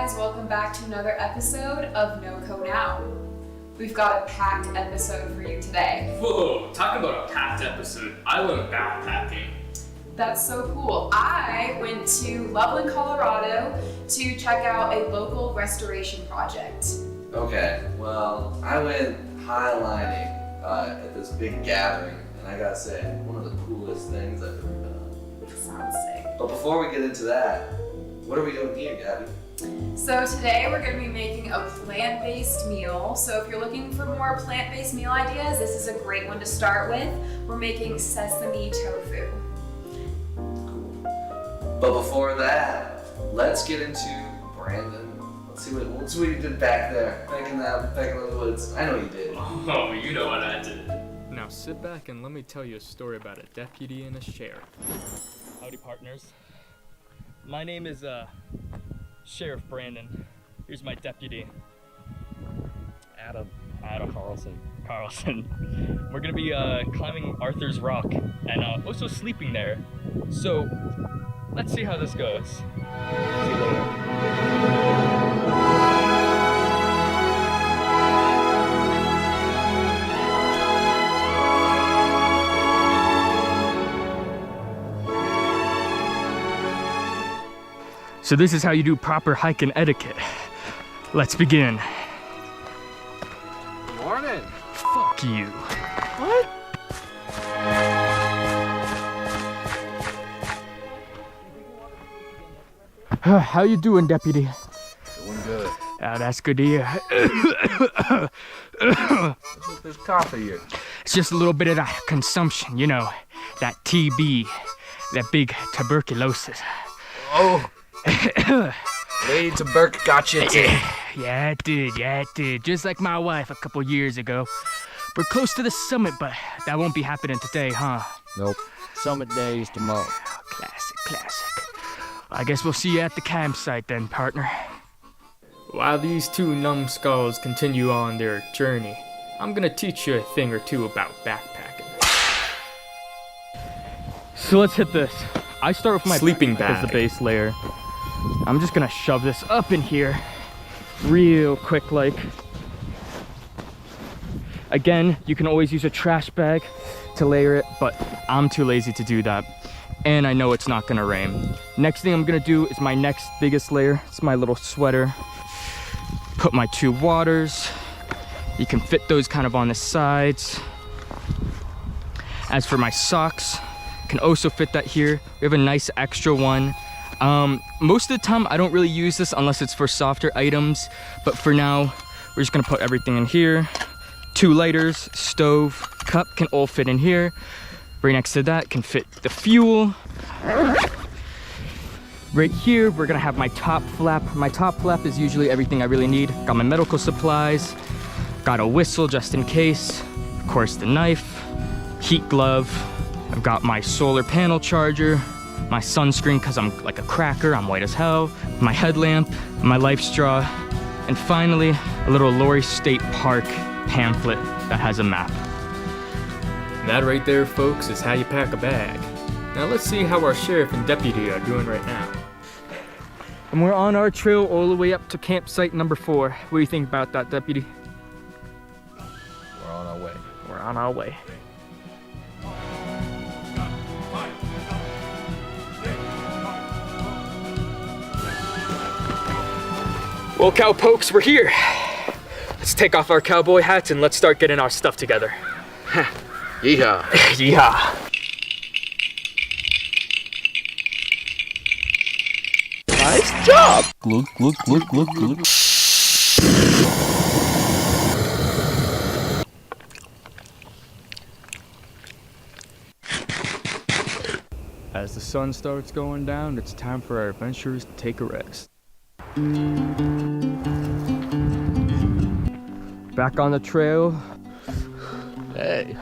guys, welcome back to another episode of NOCO Now. We've got a packed episode for you today. Whoa, talk about a packed episode. I went backpacking. That's so cool. I went to Loveland, Colorado to check out a local restoration project. Okay, well, I went highlining at this big gathering, and I gotta say, one of the coolest things I've ever been on. Sounds sick. But before we get into that, what are we doing here, Gabby? So today we're going to be making a plant-based meal. So if you're looking for more plant-based meal ideas, this is a great one to start with. We're making sesame tofu. Cool. But before that, let's get into Brandon. Let's see what you did back there, back in the woods. I know you did. Oh, you know what I did. Now sit back and let me tell you a story about a deputy and a sheriff. Howdy, partners. My name is Sheriff Brandon. Here's my deputy, Adam Carlson. We're gonna be climbing Arthur's Rock and also sleeping there. So let's see how this goes. See you later. So this is how you do proper hiking etiquette. Let's begin. Morning. Fuck you. What? How you doing, deputy? Doing good. Oh, that's good to hear. What's with this coffee here? It's just a little bit of that consumption, you know, that TB, that big tuberculosis. Oh. Lady Tuberk got you too. Yeah, it did. Just like my wife a couple years ago. We're close to the summit, but that won't be happening today, huh? Nope. Summit day is tomorrow. Classic. I guess we'll see you at the campsite then, partner. While these two numbskulls continue on their journey, I'm gonna teach you a thing or two about backpacking. So let's hit this. I start with my Sleeping bag as bag. the base layer. I'm just gonna shove this up in here real quick like. Again, you can always use a trash bag to layer it, but I'm too lazy to do that. And I know it's not gonna rain. Next thing I'm gonna do is my next biggest layer. It's my little sweater. Put my two waters. You can fit those kind of on the sides. As for my socks, can also fit that here. We have a nice extra one. Most of the time I don't really use this unless it's for softer items, but for now we're just gonna put everything in here. Two lighters, stove, cup can all fit in here. Right next to that can fit the fuel. Right here we're gonna have my top flap. My top flap is usually everything I really need. Got my medical supplies, got a whistle just in case, of course the knife, heat glove. I've got my solar panel charger, my sunscreen because I'm like a cracker, I'm white as hell, my headlamp, my life straw, and finally a little Lory State Park pamphlet that has a map. That right there, folks, is how you pack a bag. Now let's see how our sheriff and deputy are doing right now. And we're on our trail all the way up to campsite number 4. What do you think about that, deputy? We're on our way. We're on our way. Well, cowpokes, we're here. Let's take off our cowboy hats and let's start getting our stuff together. Yeehaw. Yeehaw. Nice job. Look. As the sun starts going down, it's time for our adventurers to take a rest. Back on the trail. Hey.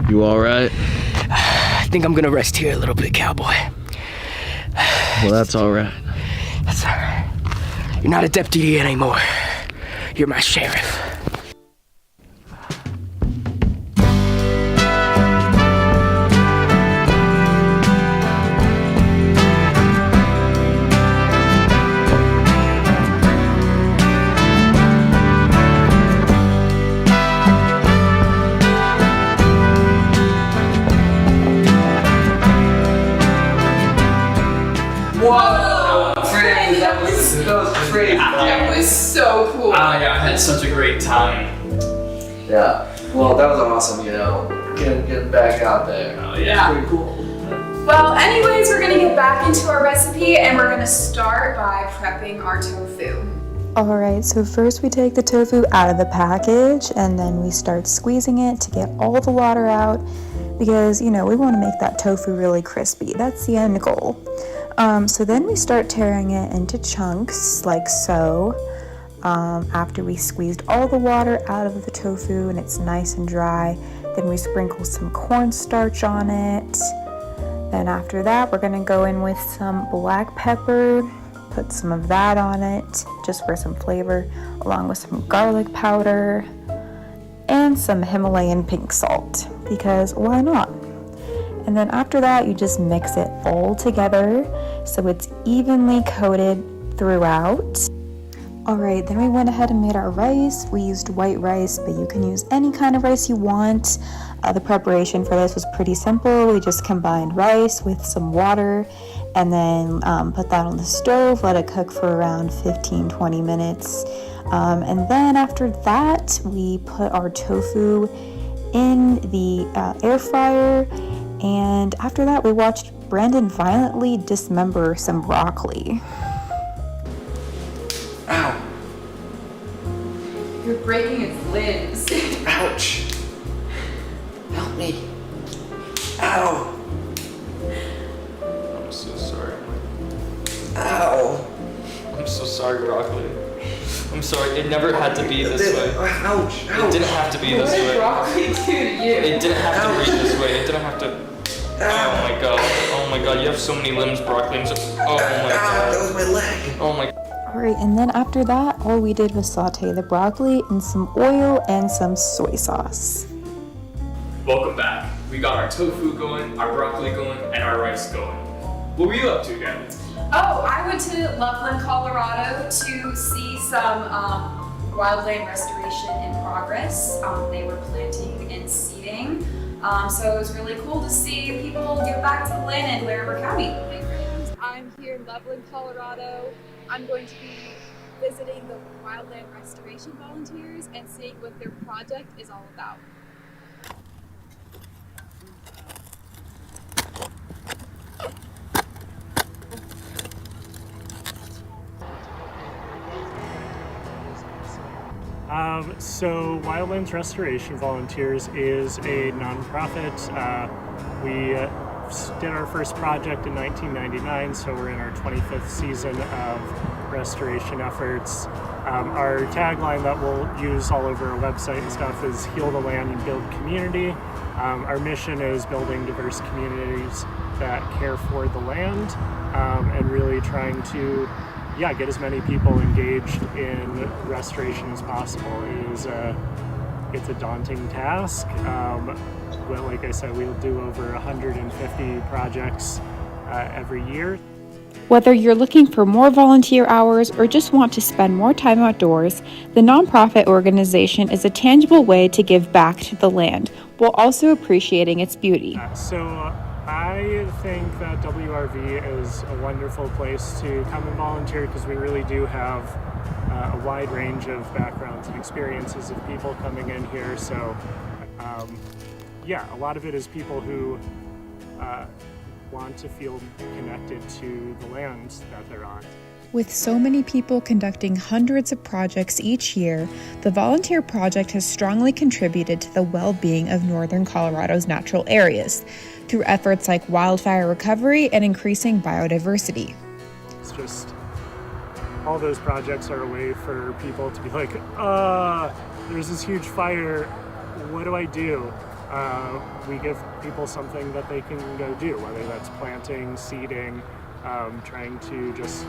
You all right? I think I'm gonna rest here a little bit, cowboy. Well, that's all right. That's all right. You're not a deputy anymore. You're my sheriff. Whoa! Crazy. That was crazy. That was so cool. Yeah, I had such a great time. Yeah. Well, that was awesome, you know. Getting back out there. Oh Yeah. Pretty cool. Well, anyways, we're gonna get back into our recipe and we're gonna start by prepping our tofu. Alright, so first we take the tofu out of the package and then we start squeezing it to get all the water out because, you know, we want to make that tofu really crispy. That's the end goal. So then we start tearing it into chunks like so. After we squeezed all the water out of the tofu and it's nice and dry, then we sprinkle some cornstarch on it. Then after that, we're gonna go in with some black pepper, put some of that on it just for some flavor, along with some garlic powder and some Himalayan pink salt, because why not? And then after that, you just mix it all together so it's evenly coated throughout. Alright, then we went ahead and made our rice. We used white rice, but you can use any kind of rice you want. The preparation for this was pretty simple. We just combined rice with some water and then put that on the stove, let it cook for around 15-20 minutes. And then after that, we put our tofu in the air fryer. And after that, we watched Brandon violently dismember some broccoli. Ow. You're breaking its limbs. Ouch. Help me. Ow. I'm so sorry. Ow. I'm so sorry, broccoli. I'm sorry. It never had to be this way. Ouch. It didn't have to be this What did way. broccoli do to you? It didn't have to be this way. It didn't have to. Oh my god. Oh my god. You have so many limbs, broccoli. Oh my That god. was my leg. Oh my. Alright, and then after that, all we did was saute the broccoli in some oil and some soy sauce. Welcome back. We got our tofu going, our broccoli going, and our rice going. What were you up to, Gavin? Oh, I went to Loveland, Colorado to see some wildland restoration in progress. They were planting and seeding. So it was really cool to see people give back to the land in Larimer County. I'm here in Loveland, Colorado. I'm going to be visiting the Wildland Restoration Volunteers and seeing what their project is all about. So Wildlands Restoration Volunteers is a nonprofit. We did our first project in 1999, so we're in our 25th season of restoration efforts. Our tagline that we'll use all over our website and stuff is heal the land and build community. Our mission is building diverse communities that care for the land and really trying to get as many people engaged in restoration as possible. It's a daunting task. Well, like I said, we'll do over 150 projects every year. Whether you're looking for more volunteer hours or just want to spend more time outdoors, the nonprofit organization is a tangible way to give back to the land while also appreciating its beauty. So I think that WRV is a wonderful place to come and volunteer because we really do have a wide range of backgrounds and experiences of people coming in here. So a lot of it is people who want to feel connected to the land that they're on. With so many people conducting hundreds of projects each year, the Volunteer Project has strongly contributed to the well-being of northern Colorado's natural areas through efforts like wildfire recovery and increasing biodiversity. It's just, all those projects are a way for people to be like, there's this huge fire, what do I do? We give people something that they can go do, whether that's planting, seeding, trying to just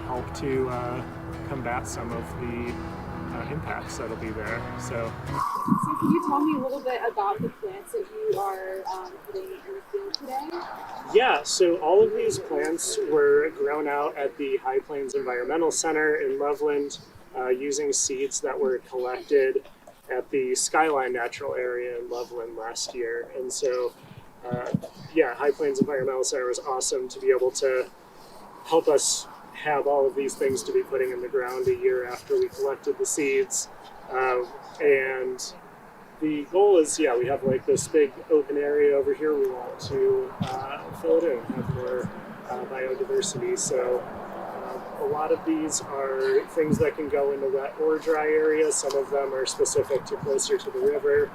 help to combat some of the impacts that'll be there. So can you tell me a little bit about the plants that you are putting in the field today? yeah, so all of these plants were grown out at the High Plains Environmental Center in Loveland using seeds that were collected at the Skyline Natural Area in Loveland last year. And so, High Plains Environmental Center was awesome to be able to help us have all of these things to be putting in the ground a year after we collected the seeds. And the goal is, we have like this big open area over here. We want to fill it in, have more biodiversity. So a lot of these are things that can go into wet or dry areas. Some of them are specific to closer to the river.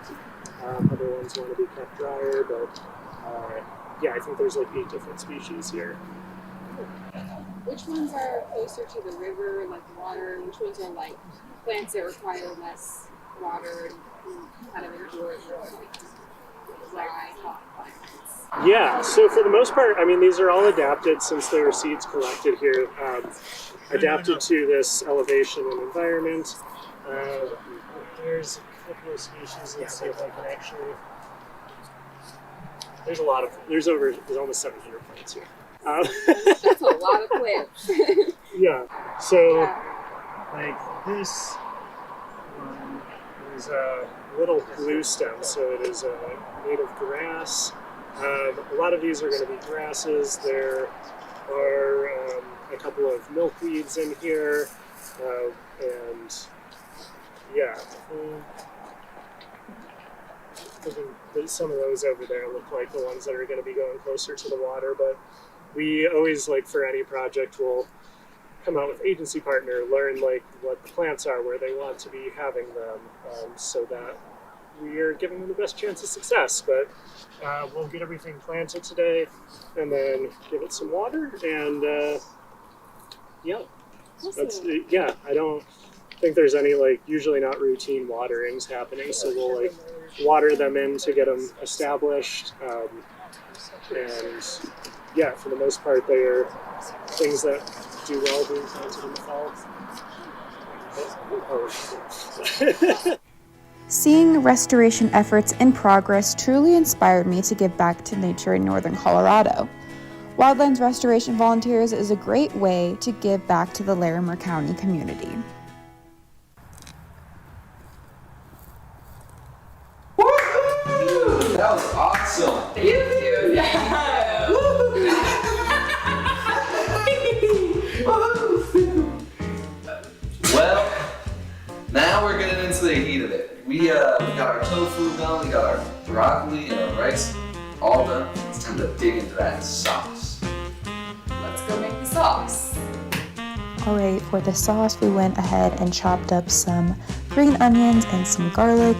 Other ones want to be kept drier, but I think there's like 8 different species here. Which ones are closer to the river, like water? Which ones are like plants that require less water and kind of endure more like dry, hot climates? Yeah, so for the most part, I mean, these are all adapted since they were seeds collected here, adapted to this elevation and environment. There's a couple of species. Let's see if I can actually. There's almost 700 plants here. That's a lot of plants. Yeah, so like this is a little blue stem, so it is made of grass. A lot of these are going to be grasses. There are a couple of milkweeds in here, and some of those over there look like the ones that are going to be going closer to the water, but we always, like for any project, will come out with agency partner, learn like what the plants are, where they want to be having them, so that we are giving them the best chance of success. But we'll get everything planted today and then give it some water, and I don't think there's any usually not routine waterings happening, so we'll water them in to get them established, and for the most part they are things that do well being planted in the fall. Seeing restoration efforts in progress truly inspired me to give back to nature in northern Colorado. Wildlands Restoration Volunteers is a great way to give back to the Larimer County community. Woohoo! That was awesome. Thank you. Well, now we're getting into the heat of it. We got our tofu done, we got our broccoli and our rice all done. It's time to dig into that sauce. Let's go make the sauce. Alright, for the sauce we went ahead and chopped up some green onions and some garlic.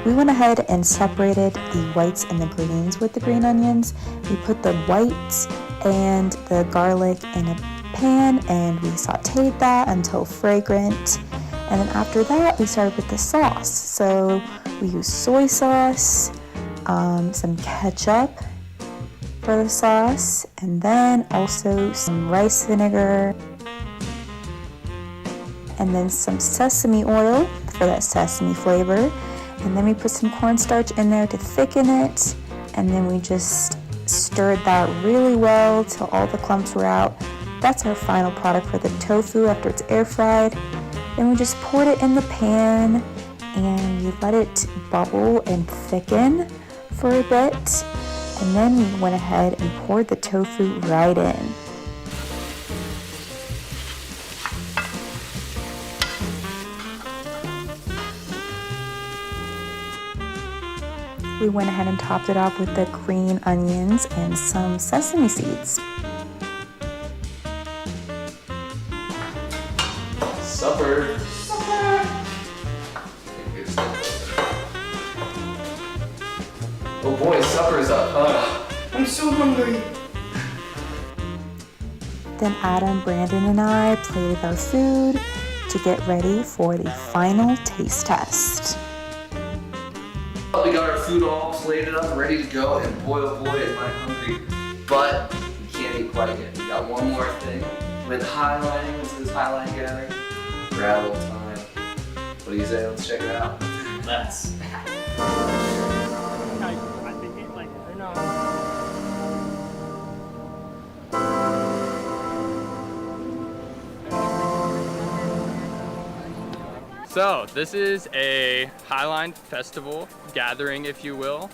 We went ahead and separated the whites and the greens with the green onions. We put the whites and the garlic in a pan and we sauteed that until fragrant. And then after that, we started with the sauce. So we used soy sauce, some ketchup for the sauce, and then also some rice vinegar, and then some sesame oil for that sesame flavor. And then we put some cornstarch in there to thicken it, and then we just stirred that really well till all the clumps were out. That's our final product for the tofu after it's air fried. Then we just poured it in the pan and we let it bubble and thicken for a bit. And then we went ahead and poured the tofu right in. We went ahead and topped it off with the green onions and some sesame seeds. Supper. Oh boy, supper's up. I'm so hungry. Then Adam, Brandon, and I plated our food to get ready for the final taste test. We got our food all plated up, ready to go, and boy oh boy am I hungry. But we can't eat quite yet. We got one more thing. With highlining, this is highlining gathering. Gravel time. What do you say? Let's check it out. Let's. So this is a Highline festival gathering, if you will,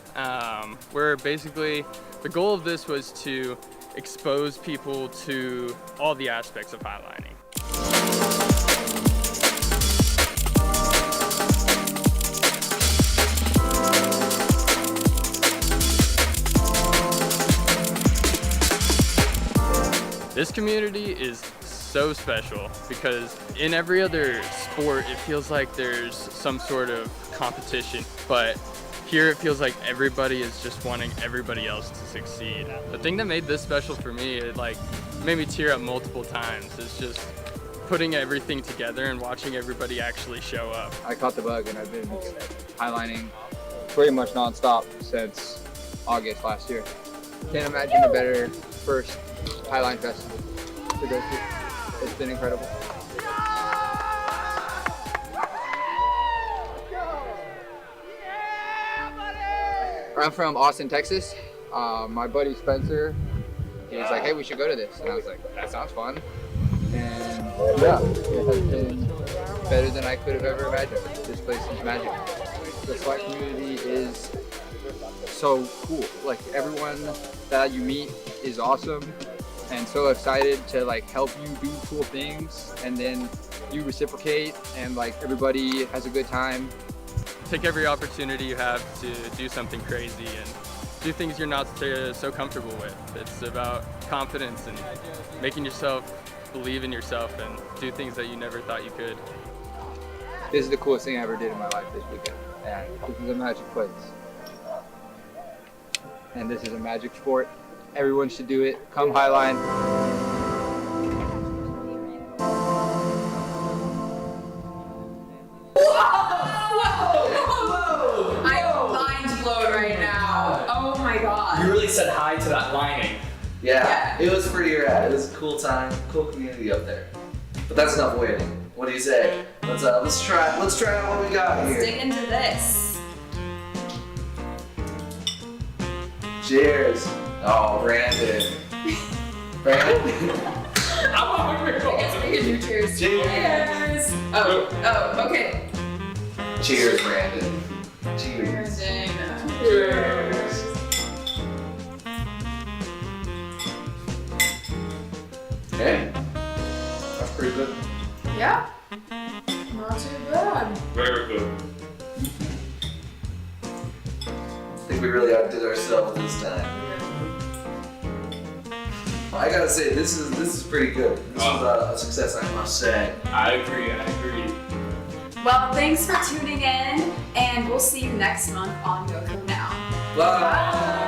where basically the goal of this was to expose people to all the aspects of highlining. This community is so special because in every other sport it feels like there's some sort of competition, but here it feels like everybody is just wanting everybody else to succeed. The thing that made this special for me, it made me tear up multiple times, is just putting everything together and watching everybody actually show up. I caught the bug and I've been highlining pretty much nonstop since August last year. Can't imagine a better first Highline festival to go to. It's been incredible. I'm from Austin, Texas. My buddy Spencer, he was like, hey, we should go to this. And I was like, that sounds fun. And yeah, it has been better than I could have ever imagined. This place is magic. The SWAT community is so cool. Like, everyone that you meet is awesome and so excited to help you do cool things, and then you reciprocate, and everybody has a good time. Take every opportunity you have to do something crazy and do things you're not so comfortable with. It's about confidence and making yourself believe in yourself and do things that you never thought you could. This is the coolest thing I ever did in my life this weekend. And this is a magic place. And this is a magic sport. Everyone should do it. Come Highline. I'm mind blown right now. Oh my god. You really said hi to that lining. Yeah, it was pretty rad. It was a cool time, cool community up there. But that's enough waiting. What do you say? Let's try out what we got here. Let's dig into this. Cheers. Oh, Brandon. Brandon. I guess we can do cheers. Cheers. Oh, okay. Cheers, Brandon. Cheers. Cheers. Okay. That's pretty good. Yeah. Not too bad. Very good. I think we really outdid ourselves this time. I gotta say, this is pretty good. This was a success, I must say. I agree. Well, thanks for tuning in, and we'll see you next month on NOCO Now. Bye.